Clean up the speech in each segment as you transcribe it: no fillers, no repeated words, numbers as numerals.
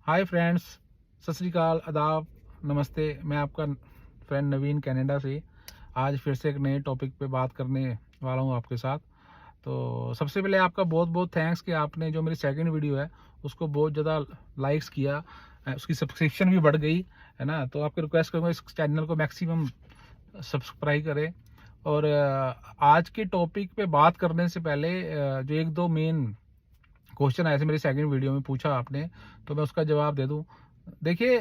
Hi friends, सत श्री अकाल, आदाब, नमस्ते। मैं आपका फ्रेंड नवीन कनाडा से आज फिर से एक नए टॉपिक पे बात करने वाला हूँ आपके साथ। तो सबसे पहले आपका बहुत बहुत थैंक्स कि आपने जो मेरी सेकंड वीडियो है उसको बहुत ज़्यादा लाइक्स किया, उसकी सब्सक्रिप्शन भी बढ़ गई है ना। तो आपको रिक्वेस्ट करूँगा इस चैनल को मैक्सिमम सब्सक्राइब करें। और आज के टॉपिक पे बात करने से पहले जो एक दो मेन क्वेश्चन आए थे मेरी सेकंड वीडियो में, पूछा आपने, तो मैं उसका जवाब दे दूं। देखिए,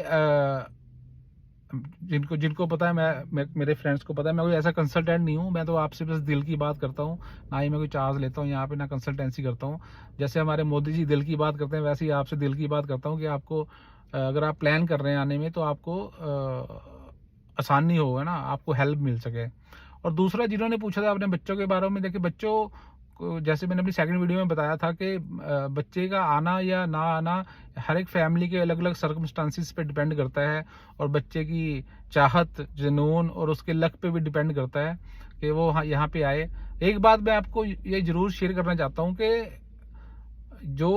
जिनको जिनको पता है, मैं मेरे फ्रेंड्स को पता है, मैं कोई ऐसा कंसल्टेंट नहीं हूं। मैं तो आपसे बस दिल की बात करता हूं, ना ही मैं कोई चार्ज लेता हूं यहाँ पे, ना कंसल्टेंसी करता हूं। जैसे हमारे मोदी जी दिल की बात करते हैं, वैसे ही आपसे दिल की बात करता हूं कि आपको अगर आप प्लान कर रहे हैं आने में, तो आपको आसानी हो, है ना, आपको हेल्प मिल सके। और दूसरा, जिन्होंने पूछा था अपने बच्चों के बारे में, देखिए बच्चों को, जैसे मैंने अपनी सेकंड वीडियो में बताया था कि बच्चे का आना या ना आना हर एक फैमिली के अलग अलग सर्कमस्टांसिस पे डिपेंड करता है, और बच्चे की चाहत, जुनून और उसके लक पे भी डिपेंड करता है कि वो यहाँ पे आए। एक बात मैं आपको ये जरूर शेयर करना चाहता हूँ कि जो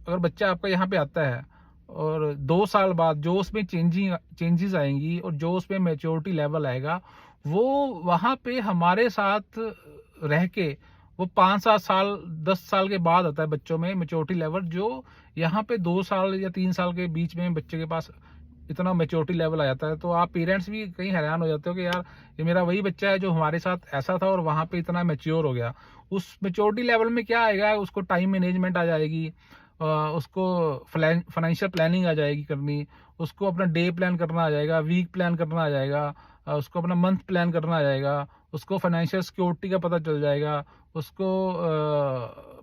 अगर बच्चा आपका यहाँ पे आता है और 2 साल बाद जो उसमें चेंजेस आएंगी और जो उसमें मेच्योरिटी लेवल आएगा, वो वहाँ पे हमारे साथ रह के, वो 5-7 साल 10 साल के बाद आता है बच्चों में मेच्योरिटी लेवल, जो यहाँ पे 2 साल या 3 साल के बीच में बच्चे के पास इतना मेच्योरिटी लेवल आ जाता है। तो आप पेरेंट्स भी कहीं हैरान हो जाते हो कि यार, ये मेरा वही बच्चा है जो हमारे साथ ऐसा था और वहाँ पे इतना मेच्योर हो गया। उस मेच्योरिटी लेवल में क्या आएगा, उसको टाइम मैनेजमेंट आ जाएगी, उसको फाइनेंशियल प्लानिंग आ जाएगी करनी, उसको अपना डे प्लान करना आ जाएगा, वीक प्लान करना आ जाएगा, उसको अपना मंथ प्लान करना आ जाएगा, उसको फाइनेंशियल सिक्योरिटी का पता चल जाएगा, उसको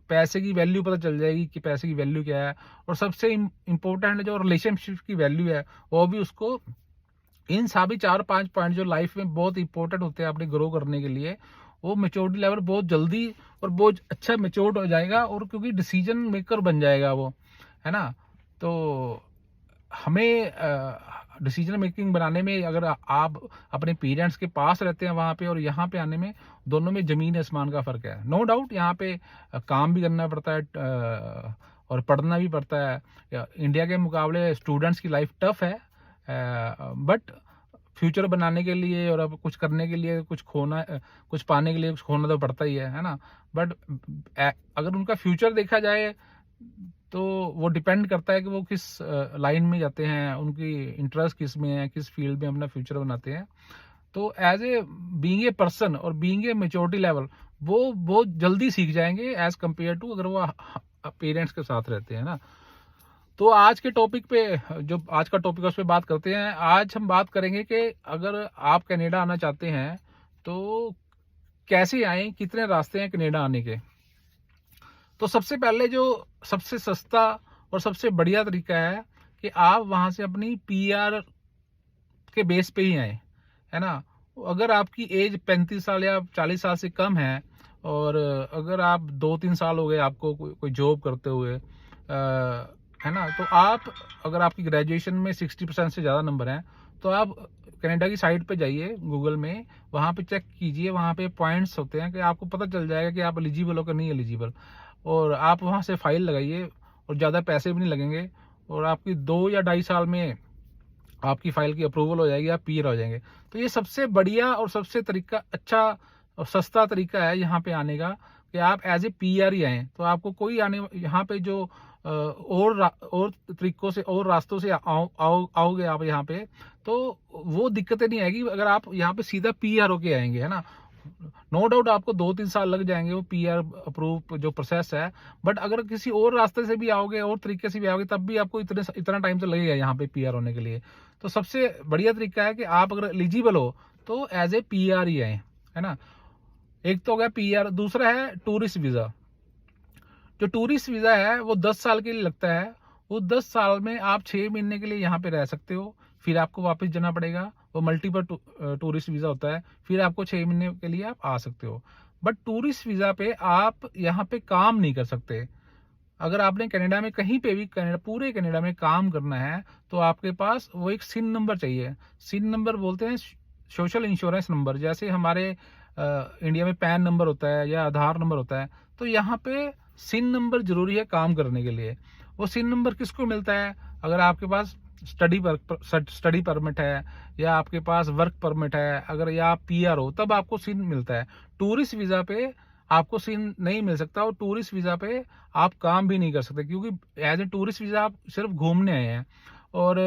पैसे की वैल्यू पता चल जाएगी कि पैसे की वैल्यू क्या है, और सबसे इम्पोर्टेंट जो रिलेशनशिप की वैल्यू है वो भी उसको। इन सभी 4-5 पॉइंट जो लाइफ में बहुत इंपॉर्टेंट होते हैं अपने ग्रो करने के लिए, वो मेच्योरिटी लेवल बहुत जल्दी और बहुत अच्छा मेच्योर्ड हो जाएगा, और क्योंकि डिसीजन मेकर बन जाएगा वो, है ना। तो हमें डिसीजन मेकिंग बनाने में, अगर आप अपने पेरेंट्स के पास रहते हैं वहाँ पे और यहाँ पे आने में, दोनों में जमीन आसमान का फर्क है। नो डाउट यहाँ पे काम भी करना पड़ता है, और पढ़ना भी पड़ता है। इंडिया के मुकाबले स्टूडेंट्स की लाइफ टफ है, बट फ्यूचर बनाने के लिए और अब कुछ करने के लिए, कुछ पाने के लिए कुछ खोना तो पड़ता ही है ना। बट अगर उनका फ्यूचर देखा जाए तो वो डिपेंड करता है कि वो किस लाइन में जाते हैं, उनकी इंटरेस्ट किस में है, किस फील्ड में अपना फ्यूचर बनाते हैं। तो as a being a person और बीइंग ए मेच्योरिटी लेवल, वो बहुत जल्दी सीख जाएंगे एज कम्पेयर टू अगर वो पेरेंट्स के साथ रहते हैं ना। तो आज के टॉपिक पे, जो आज का टॉपिक है उस पर बात करते हैं। आज हम बात करेंगे कि अगर आप कनाडा आना चाहते हैं तो कैसे आए, कितने रास्ते हैं कनाडा आने के। तो सबसे पहले जो सबसे सस्ता और सबसे बढ़िया तरीका है कि आप वहां से अपनी पीआर के बेस पे ही आए, है ना। अगर आपकी एज 35 साल या 40 साल से कम है, और अगर आप 2-3 साल हो गए आपको कोई जॉब करते हुए, है ना, तो आप, अगर आपकी ग्रेजुएशन में 60% से ज़्यादा नंबर हैं, तो आप कनाडा की साइट पे जाइए गूगल में, वहाँ पे चेक कीजिए, वहाँ पे पॉइंट्स होते हैं कि आपको पता चल जाएगा कि आप एलिजिबल हो कि नहीं एलिजिबल। और आप वहाँ से फाइल लगाइए, और ज़्यादा पैसे भी नहीं लगेंगे, और आपकी 2 या 2.5 साल में आपकी फाइल की अप्रूवल हो जाएगी, आप पीआर हो जाएंगे। तो ये सबसे बढ़िया और सबसे तरीका अच्छा और सस्ता तरीका है यहाँ पे आने का, कि आप एज ए पीआर ही आए। तो आपको कोई आने यहाँ पे जो और तरीकों से और रास्तों से आओगे आप यहाँ पे, तो वो दिक्कतें नहीं आएगी अगर आप यहाँ पे सीधा पीआर होके आएंगे, है ना। नो डाउट आपको 2-3 साल लग जाएंगे वो पीआर अप्रूव जो प्रोसेस है, बट अगर किसी और रास्ते से भी आओगे और तरीके से भी आओगे, तब भी आपको इतना टाइम तो लगेगा यहाँ पे पीआर होने के लिए। तो सबसे बढ़िया तरीका है कि आप अगर एलिजिबल हो तो एज ए पीआर ही आए, है ना। एक तो हो गया पीआर, दूसरा है टूरिस्ट वीजा। जो टूरिस्ट वीजा है वो 10 साल के लिए लगता है। वो 10 साल में आप 6 महीने के लिए यहाँ पे रह सकते हो, फिर आपको वापस जाना पड़ेगा। वो मल्टीपल टूरिस्ट वीजा होता है, फिर आपको 6 महीने के लिए आप आ सकते हो। बट टूरिस्ट वीजा पे आप यहाँ पे काम नहीं कर सकते। अगर आपने कनाडा में कहीं पे भी, पूरे कनाडा में काम करना है, तो आपके पास वो एक सिन नंबर चाहिए। सिन नंबर बोलते हैं सोशल इंश्योरेंस नंबर, जैसे हमारे इंडिया में पैन नंबर होता है या आधार नंबर होता है। तो यहाँ पे सिन नंबर जरूरी है काम करने के लिए। वो सिन नंबर किसको मिलता है? अगर आपके पास स्टडी परमिट है, या आपके पास वर्क परमिट है, अगर या आप पीआर हो, तब आपको सिन मिलता है। टूरिस्ट वीजा पे आपको सिन नहीं मिल सकता, और टूरिस्ट वीजा पे आप काम भी नहीं कर सकते, क्योंकि एज ए टूरिस्ट वीजा आप सिर्फ घूमने आए हैं। और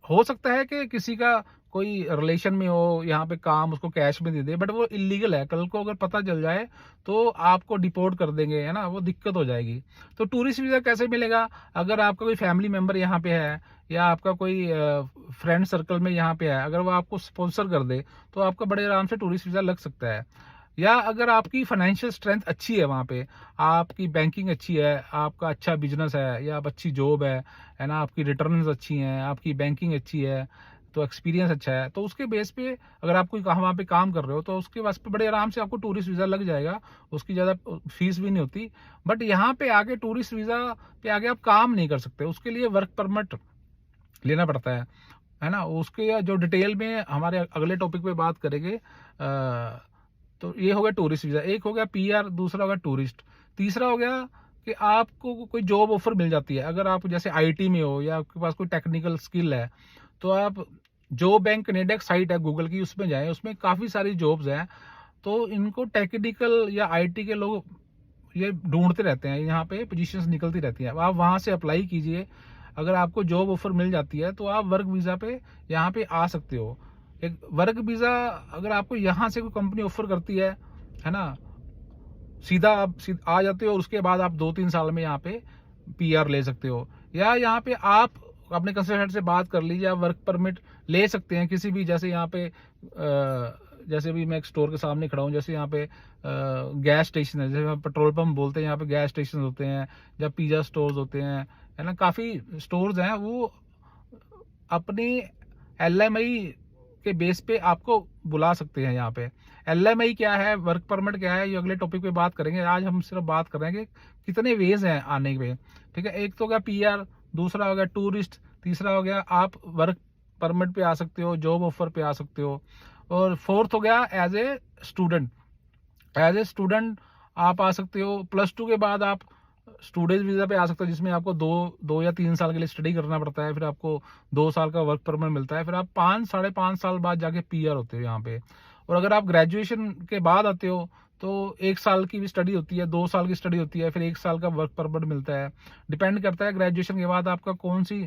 हो सकता है कि किसी का कोई रिलेशन में हो, यहाँ पे काम उसको कैश में दे दे, बट वो इलीगल है। कल को अगर पता चल जाए तो आपको डिपोर्ट कर देंगे, है ना, वो दिक्कत हो जाएगी। तो टूरिस्ट वीजा कैसे मिलेगा? अगर आपका कोई फैमिली मेंबर यहाँ पे है, या आपका कोई फ्रेंड सर्कल में यहाँ पे है, अगर वो आपको स्पॉन्सर कर दे, तो आपका बड़े आराम से टूरिस्ट वीजा लग सकता है। या अगर आपकी फाइनेंशियल स्ट्रेंथ अच्छी है, वहाँ पे आपकी बैंकिंग अच्छी है, आपका अच्छा बिजनेस है, या आप अच्छी जॉब है ना, आपकी रिटर्न्स अच्छी हैं, आपकी बैंकिंग अच्छी है, तो एक्सपीरियंस अच्छा है, तो उसके बेस पे अगर आप कोई वहाँ पे काम कर रहे हो, तो उसके वास्ते बड़े आराम से आपको टूरिस्ट वीज़ा लग जाएगा। उसकी ज़्यादा फीस भी नहीं होती। बट यहाँ पे आगे टूरिस्ट वीज़ा पे आगे आप काम नहीं कर सकते, उसके लिए वर्क परमिट लेना पड़ता है ना। उसके जो डिटेल में हमारे अगले टॉपिक पे बात करेंगे। तो ये हो गया टूरिस्ट वीज़ा, एक हो गया पीआर, दूसरा हो गया टूरिस्ट। तीसरा हो गया कि आपको कोई जॉब ऑफर मिल जाती है, अगर आप जैसे आईटी में हो, या आपके पास कोई टेक्निकल स्किल है, तो आप जॉब बैंक कनेडा एक साइट है गूगल की, उसमें जाएं, उसमें काफ़ी सारी जॉब्स हैं। तो इनको टेक्निकल या आईटी के लोग ये ढूंढते रहते हैं, यहाँ पे पोजीशंस निकलती रहती हैं, आप वहाँ से अप्लाई कीजिए। अगर आपको जॉब ऑफर मिल जाती है तो आप वर्क वीज़ा पे यहाँ पे आ सकते हो। एक वर्क वीज़ा अगर आपको यहाँ से कोई कंपनी ऑफर करती है ना, सीधा आप आ जाते हो, और उसके बाद आप 2-3 साल में यहाँ पे पीआर ले सकते हो। या यहाँ पे आप अपने कंसल्टेंट से बात कर लीजिए, आप वर्क परमिट ले सकते हैं किसी भी, जैसे यहाँ पे जैसे भी मैं एक स्टोर के सामने खड़ा हूँ, जैसे यहाँ पे गैस स्टेशन है, जैसे पेट्रोल पंप बोलते हैं, यहाँ पे गैस स्टेशन होते हैं, या पिज़्ज़ा स्टोर्स होते हैं, है ना, काफ़ी स्टोर्स हैं। वो अपनी एलएमआई के बेस पे आपको बुला सकते हैं यहाँ पे। एलएमआई क्या है, वर्क परमिट क्या है, ये अगले टॉपिक पे बात करेंगे। आज हम सिर्फ बात कर रहे हैं कि कितने वेज हैं आने के। ठीक है, एक तो हो गया पीआर, दूसरा हो गया टूरिस्ट, तीसरा हो गया आप वर्क परमिट पे आ सकते हो, जॉब ऑफर पे आ सकते हो, और फोर्थ हो गया as a student. As a student आप आ सकते हो। +2 के बाद आप स्टूडेंट वीज़ा पे आ सकते हो, जिसमें आपको 2 या 3 साल के लिए स्टडी करना पड़ता है, फिर आपको 2 साल का वर्क परमिट मिलता है, फिर आप 5-5.5 साल बाद जाके पीआर होते हो यहाँ पे। और अगर आप ग्रेजुएशन के बाद आते हो तो 1 साल की भी स्टडी होती है, 2 साल की स्टडी होती है, फिर 1 साल का वर्क परमिट मिलता है। डिपेंड करता है ग्रेजुएशन के बाद आपका कौन सी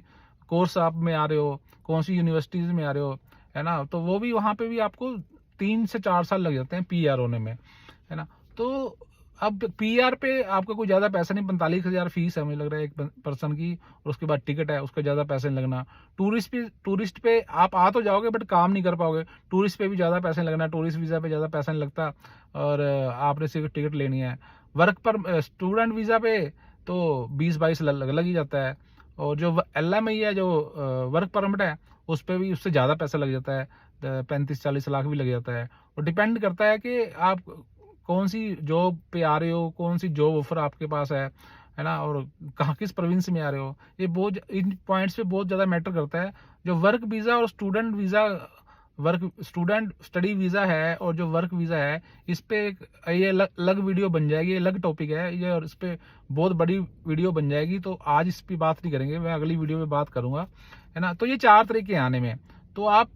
कोर्स आप में आ रहे हो, कौन सी यूनिवर्सिटीज़ में आ रहे हो, है ना, तो वो भी वहाँ पे भी आपको 3 से 4 साल लग जाते हैं पीआर होने में, है ना। तो अब पीआर पे आपका कोई ज़्यादा पैसा नहीं, 45,000 फीस है मुझे लग रहा है एक पर्सन की, और उसके बाद टिकट है, उसका ज़्यादा पैसे नहीं लगना। टूरिस्ट पे आप आ तो जाओगे, बट काम नहीं कर पाओगे। टूरिस्ट पे भी ज़्यादा पैसे लगना, टूरिस्ट वीज़ा पे ज़्यादा पैसा नहीं लगता, और आपने सिर्फ टिकट लेनी है। वर्क पर स्टूडेंट वीज़ा पे तो 20-22 लग ही जाता है, और जो एलएमआई है, जो वर्क परमिट है, उस पर भी उससे ज़्यादा पैसा लग जाता है, 35-40 लाख भी लग जाता है। और डिपेंड करता है कि आप कौन सी जॉब पे आ रहे हो, कौन सी जॉब ऑफर आपके पास है ना, और कहाँ किस प्रोविंस में आ रहे हो, ये बहुत इन पॉइंट्स पे बहुत ज़्यादा मैटर करता है। जो वर्क वीज़ा और student visa, work student study visa है और जो वर्क वीज़ा है, इस पे ये अलग वीडियो बन जाएगी, अलग टॉपिक है ये, और इस पे बहुत बड़ी वीडियो बन जाएगी, तो आज इस पर बात नहीं करेंगे, मैं अगली वीडियो में बात करूँगा, है ना। तो ये 4 तरीके आने में, तो आप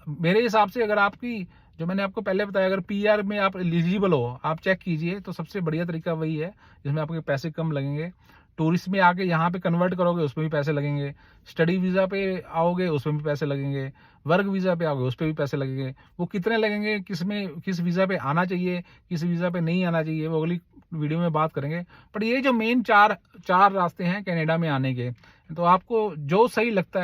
मेरे हिसाब से, अगर आपकी, जो मैंने आपको पहले बताया, अगर पीआर में आप एलिजिबल हो, आप चेक कीजिए, तो सबसे बढ़िया तरीका वही है जिसमें आपके पैसे कम लगेंगे। टूरिस्ट में आके यहाँ पे कन्वर्ट करोगे, उसमें भी पैसे लगेंगे। स्टडी वीज़ा पे आओगे, उसमें भी पैसे लगेंगे। वर्क वीज़ा पे आओगे, उस पर भी पैसे लगेंगे। वो कितने लगेंगे, किस वीज़ा पे आना चाहिए, किस वीज़ा पे नहीं आना चाहिए, वो अगली वीडियो में बात करेंगे। पर ये जो मेन चार रास्ते हैं कनाडा में आने के, तो आपको जो सही लगता है